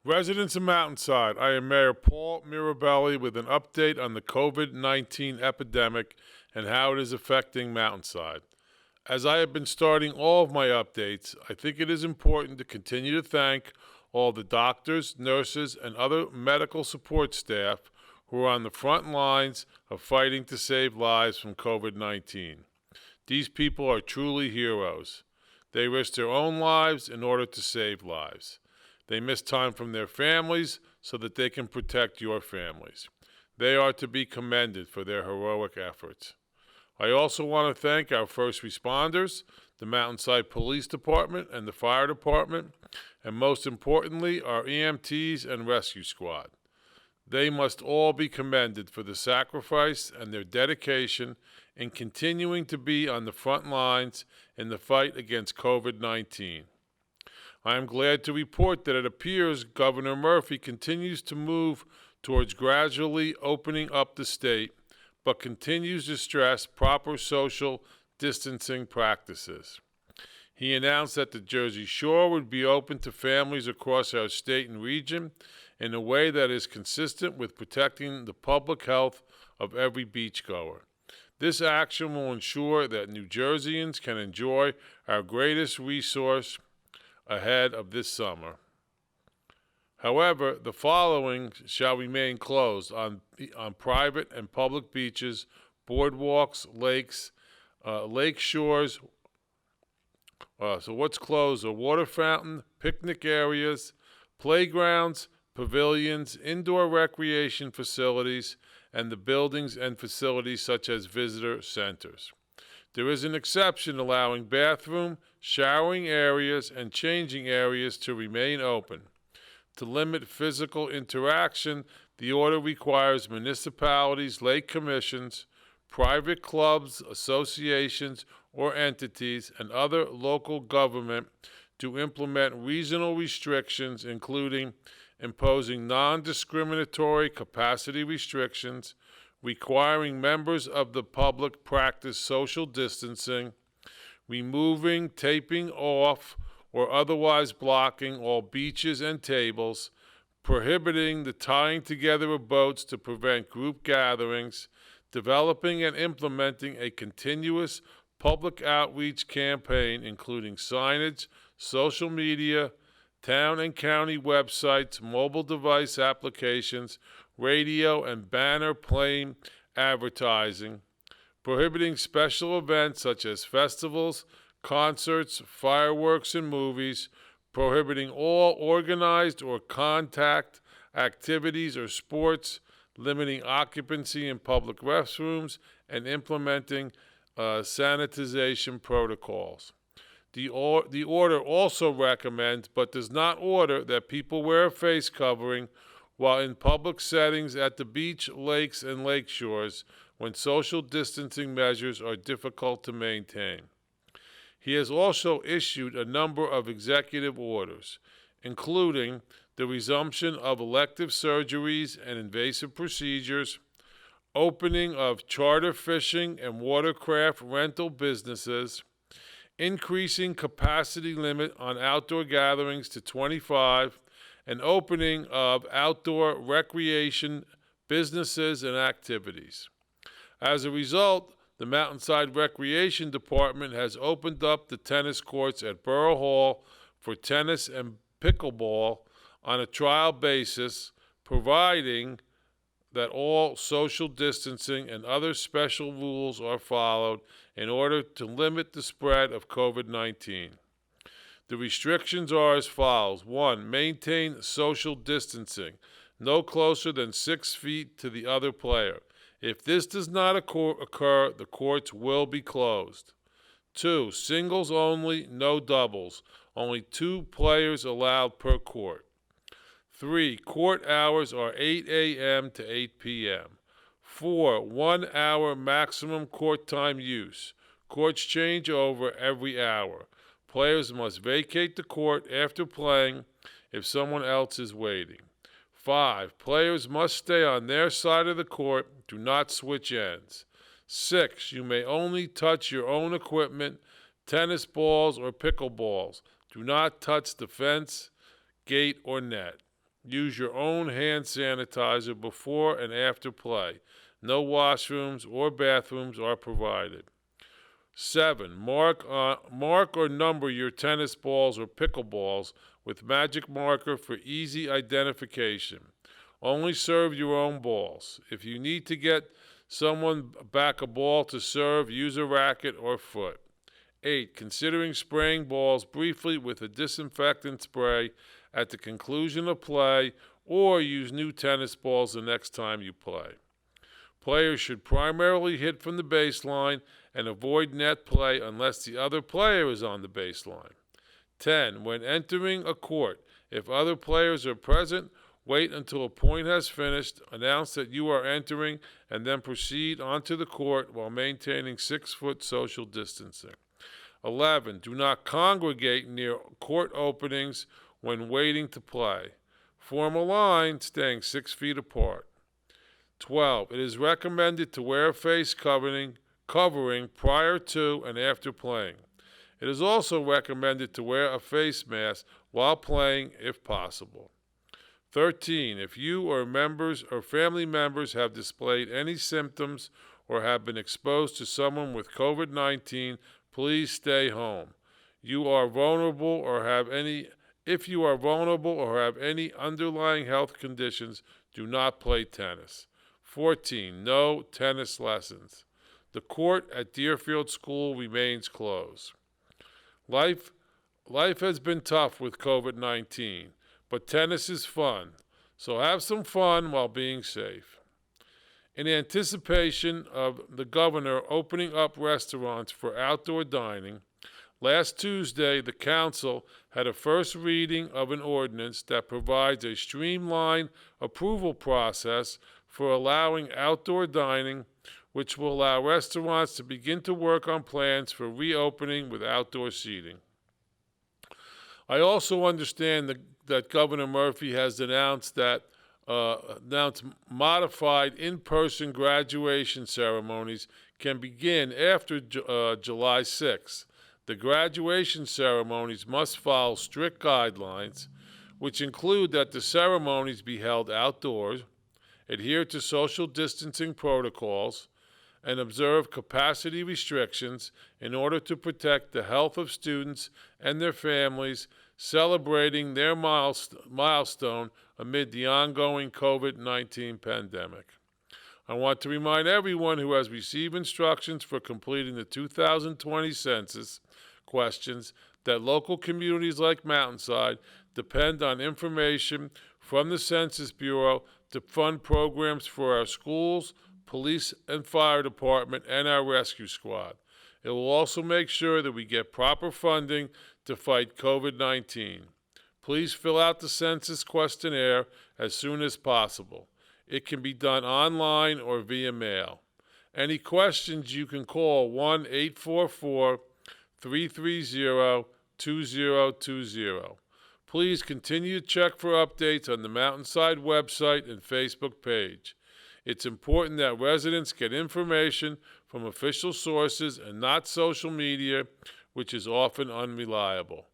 Residents of Mountainside, I am Mayor Paul Mirabelli with an update on the COVID-19 epidemic and how it is affecting Mountainside. As I have been starting all of my updates, I think it is important to continue to thank all the doctors, nurses, and other medical support staff who are on the front lines of fighting to save lives from COVID-19. These people are truly heroes. They risk their own lives in order to save lives. They miss time from their families so that they can protect your families. They are to be commended for their heroic efforts. I also want to thank our first responders, the Mountainside Police Department and the Fire Department, and most importantly, our EMTs and Rescue Squad. They must all be commended for the sacrifice and their dedication in continuing to be on the front lines in the fight against COVID-19. I am glad to report that it appears Governor Murphy continues to move towards gradually opening up the state, but continues to stress proper social distancing practices. He announced that the Jersey Shore would be open to families across our state and region in a way that is consistent with protecting the public health of every beachgoer. This action will ensure that New Jerseyans can enjoy our greatest resource ahead of this summer. However, the following shall remain closed on private and public beaches, boardwalks, lakes, lake shores. So what's closed are water fountain, picnic areas, playgrounds, pavilions, indoor recreation facilities, and the buildings and facilities such as visitor centers. There is an exception allowing bathroom, showering areas, and changing areas to remain open. To limit physical interaction, the order requires municipalities, lake commissions, private clubs, associations, or entities, and other local government to implement reasonable restrictions, including imposing non-discriminatory capacity restrictions, requiring members of the public practice social distancing, removing, taping off, or otherwise blocking all beaches and tables, prohibiting the tying together of boats to prevent group gatherings, developing and implementing a continuous public outreach campaign including signage, social media, town and county websites, mobile device applications, radio and banner plain advertising, prohibiting special events such as festivals, concerts, fireworks, and movies, prohibiting all organized or contact activities or sports, limiting occupancy in public restrooms, and implementing sanitization protocols. The order also recommends, but does not order, that people wear a face covering while in public settings at the beach, lakes, and lake shores when social distancing measures are difficult to maintain. He has also issued a number of executive orders, including the resumption of elective surgeries and invasive procedures, opening of charter fishing and watercraft rental businesses, increasing capacity limit on outdoor gatherings to 25, and opening of outdoor recreation businesses and activities. As a result, the Mountainside Recreation Department has opened up the tennis courts at Borough Hall for tennis and pickleball on a trial basis, providing that all social distancing and other special rules are followed in order to limit the spread of COVID-19. The restrictions are as follows. 1. Maintain social distancing, no closer than 6 feet to the other player. If this does not occur, the courts will be closed. 2. Singles only, no doubles. Only 2 players allowed per court. 3. Court hours are 8 a.m. to 8 p.m. 4. 1 hour maximum court time use. Courts change over every hour. Players must vacate the court after playing if someone else is waiting. 5. Players must stay on their side of the court. Do not switch ends. 6. You may only touch your own equipment, tennis balls or pickleballs. Do not touch the fence, gate, or net. Use your own hand sanitizer before and after play. No washrooms or bathrooms are provided. 7. Mark or number your tennis balls or pickleballs with magic marker for easy identification. Only serve your own balls. If you need to get someone back a ball to serve, use a racket or foot. 8. Considering spraying balls briefly with a disinfectant spray at the conclusion of play, or use new tennis balls the next time you play. Players should primarily hit from the baseline and avoid net play unless the other player is on the baseline. 10. When entering a court, if other players are present, wait until a point has finished, announce that you are entering, and then proceed onto the court while maintaining 6-foot social distancing. 11. Do not congregate near court openings when waiting to play. Form a line staying 6 feet apart. 12. It is recommended to wear a face covering prior to and after playing. It is also recommended to wear a face mask while playing if possible. 13. If you or family members have displayed any symptoms or have been exposed to someone with COVID-19, please stay home. If you are vulnerable or have any underlying health conditions, do not play tennis. 14. No tennis lessons. The court at Deerfield School remains closed. Life has been tough with COVID-19, but tennis is fun, so have some fun while being safe. In anticipation of the governor opening up restaurants for outdoor dining, last Tuesday the council had a first reading of an ordinance that provides a streamlined approval process for allowing outdoor dining, which will allow restaurants to begin to work on plans for reopening with outdoor seating. I also understand that Governor Murphy has announced modified in-person graduation ceremonies can begin after July 6th. The graduation ceremonies must follow strict guidelines, which include that the ceremonies be held outdoors, adhere to social distancing protocols, and observe capacity restrictions in order to protect the health of students and their families celebrating their milestone amid the ongoing COVID-19 pandemic. I want to remind everyone who has received instructions for completing the 2020 census questions that local communities like Mountainside depend on information from the Census Bureau to fund programs for our schools, police and fire department, and our rescue squad. It will also make sure that we get proper funding to fight COVID-19. Please fill out the census questionnaire as soon as possible. It can be done online or via mail. Any questions, you can call 1-844-330-2020. Please continue to check for updates on the Mountainside website and Facebook page. It's important that residents get information from official sources and not social media, which is often unreliable.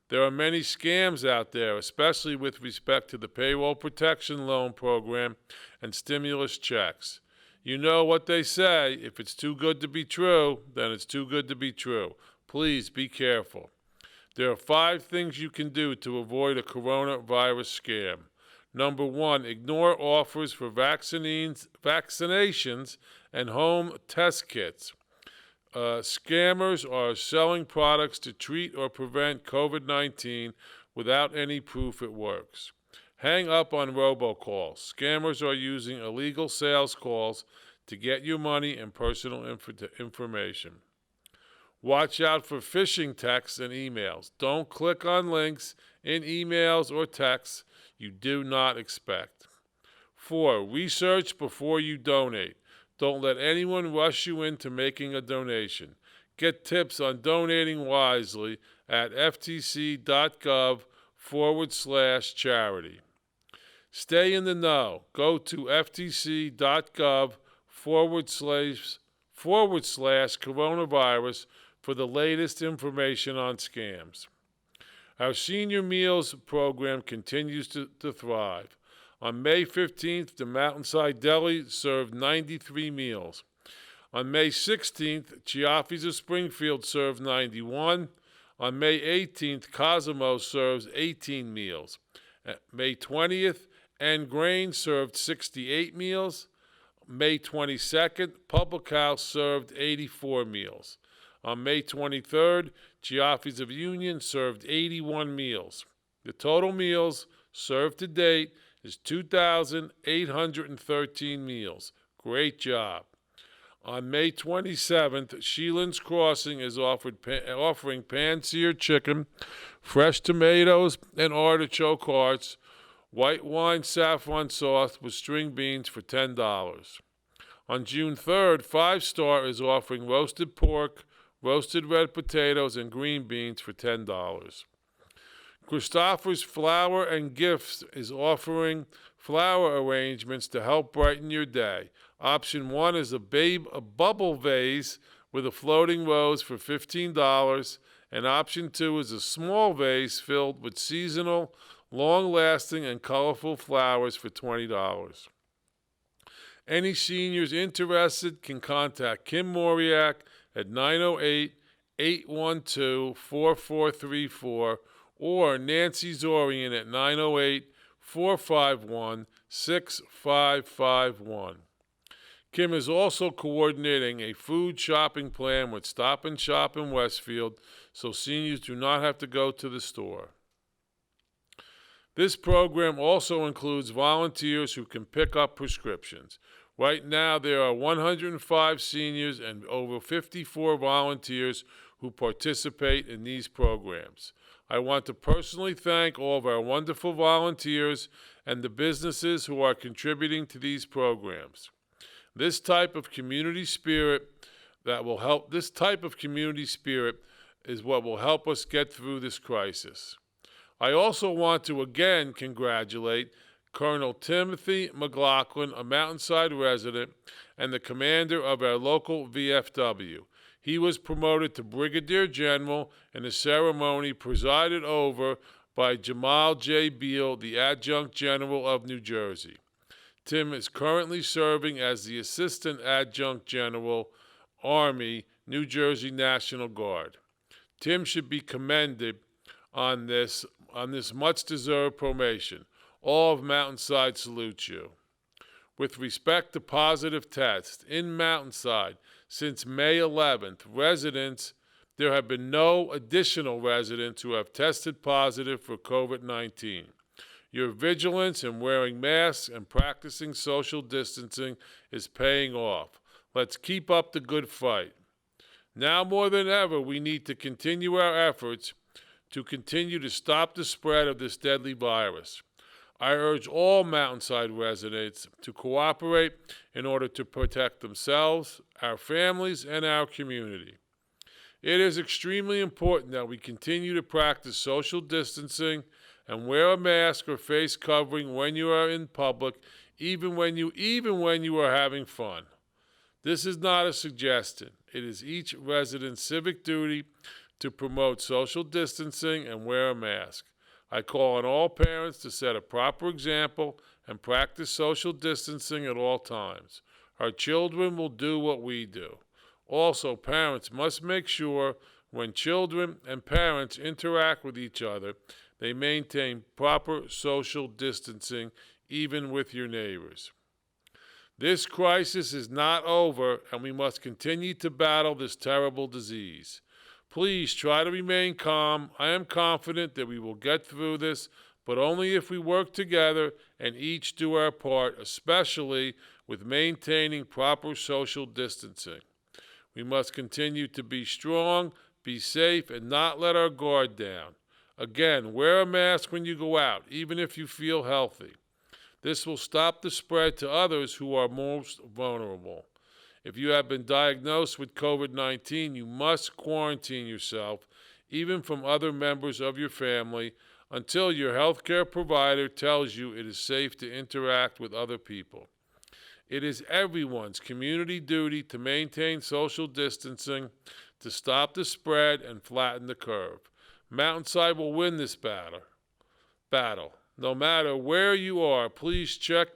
There are many scams out there, especially with respect to the Payroll Protection Loan Program and stimulus checks. You know what they say, if it's too good to be true, then it's too good to be true. Please be careful. There are 5 things you can do to avoid a coronavirus scam. Number 1, ignore offers for vaccinations and home test kits. Scammers are selling products to treat or prevent COVID-19 without any proof it works. Hang up on robocalls. Scammers are using illegal sales calls to get your money and personal information. Watch out for phishing texts and emails. Don't click on links in emails or texts you do not expect. 4, research before you donate. Don't let anyone rush you into making a donation. Get tips on donating wisely at ftc.gov/charity. Stay in the know. Go to ftc.gov/coronavirus for the latest information on scams. Our senior meals program continues to thrive. On May 15th, the Mountainside Deli served 93 meals. On May 16th, Chiaffi's of Springfield served 91. On May 18th, Cosimo serves 18 meals. May 20th, N Grain served 68 meals. May 22nd, Public House served 84 meals. On May 23rd, Chiaffi's of Union served 81 meals. The total meals served to date is 2,813 meals. Great job. On May 27th, Sheelan's Crossing is offering pan-seared chicken, fresh tomatoes, and artichoke hearts, white wine saffron sauce with string beans for $10. On June 3rd, 5 Star is offering roasted pork, roasted red potatoes, and green beans for $10. Christopher's Flower and Gifts is offering flower arrangements to help brighten your day. Option 1 is a bubble vase with a floating rose for $15, and option 2 is a small vase filled with seasonal, long-lasting, and colorful flowers for $20. Any seniors interested can contact Kim Moriak at 908-812-4434 or Nancy Zorian at 908-451-6551. Kim is also coordinating a food shopping plan with Stop and Shop in Westfield so seniors do not have to go to the store. This program also includes volunteers who can pick up prescriptions. Right now, there are 105 seniors and over 54 volunteers who participate in these programs. I want to personally thank all of our wonderful volunteers and the businesses who are contributing to these programs. This type of community spirit is what will help us get through this crisis. I also want to again congratulate Colonel Timothy McLaughlin, a Mountainside resident and the commander of our local VFW. He was promoted to Brigadier General in a ceremony presided over by Jamal J. Beal, the Adjunct General of New Jersey. Tim is currently serving as the Assistant Adjunct General, Army, New Jersey National Guard. Tim should be commended on this much-deserved promotion. All of Mountainside salutes you. With respect to positive tests, in Mountainside, since May 11th, there have been no additional residents who have tested positive for COVID-19. Your vigilance in wearing masks and practicing social distancing is paying off. Let's keep up the good fight. Now more than ever, we need to continue our efforts to continue to stop the spread of this deadly virus. I urge all Mountainside residents to cooperate in order to protect themselves, our families, and our community. It is extremely important that we continue to practice social distancing and wear a mask or face covering when you are in public, even when you are having fun. This is not a suggestion. It is each resident's civic duty to promote social distancing and wear a mask. I call on all parents to set a proper example and practice social distancing at all times. Our children will do what we do. Also, parents must make sure when children and parents interact with each other, they maintain proper social distancing, even with your neighbors. This crisis is not over, and we must continue to battle this terrible disease. Please try to remain calm. I am confident that we will get through this, but only if we work together and each do our part, especially with maintaining proper social distancing. We must continue to be strong, be safe, and not let our guard down. Again, wear a mask when you go out, even if you feel healthy. This will stop the spread to others who are most vulnerable. If you have been diagnosed with COVID-19, you must quarantine yourself, even from other members of your family, until your healthcare provider tells you it is safe to interact with other people. It is everyone's community duty to maintain social distancing, to stop the spread and flatten the curve. Mountainside will win this battle. No matter where you are, please check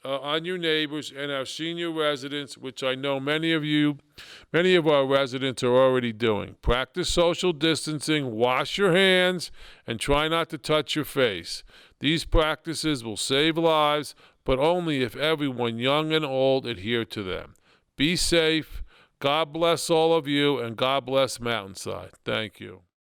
on your neighbors and our senior residents, which I know many of our residents are already doing. Practice social distancing, wash your hands, and try not to touch your face. These practices will save lives, but only if everyone, young and old, adhere to them. Be safe. God bless all of you, and God bless Mountainside. Thank you.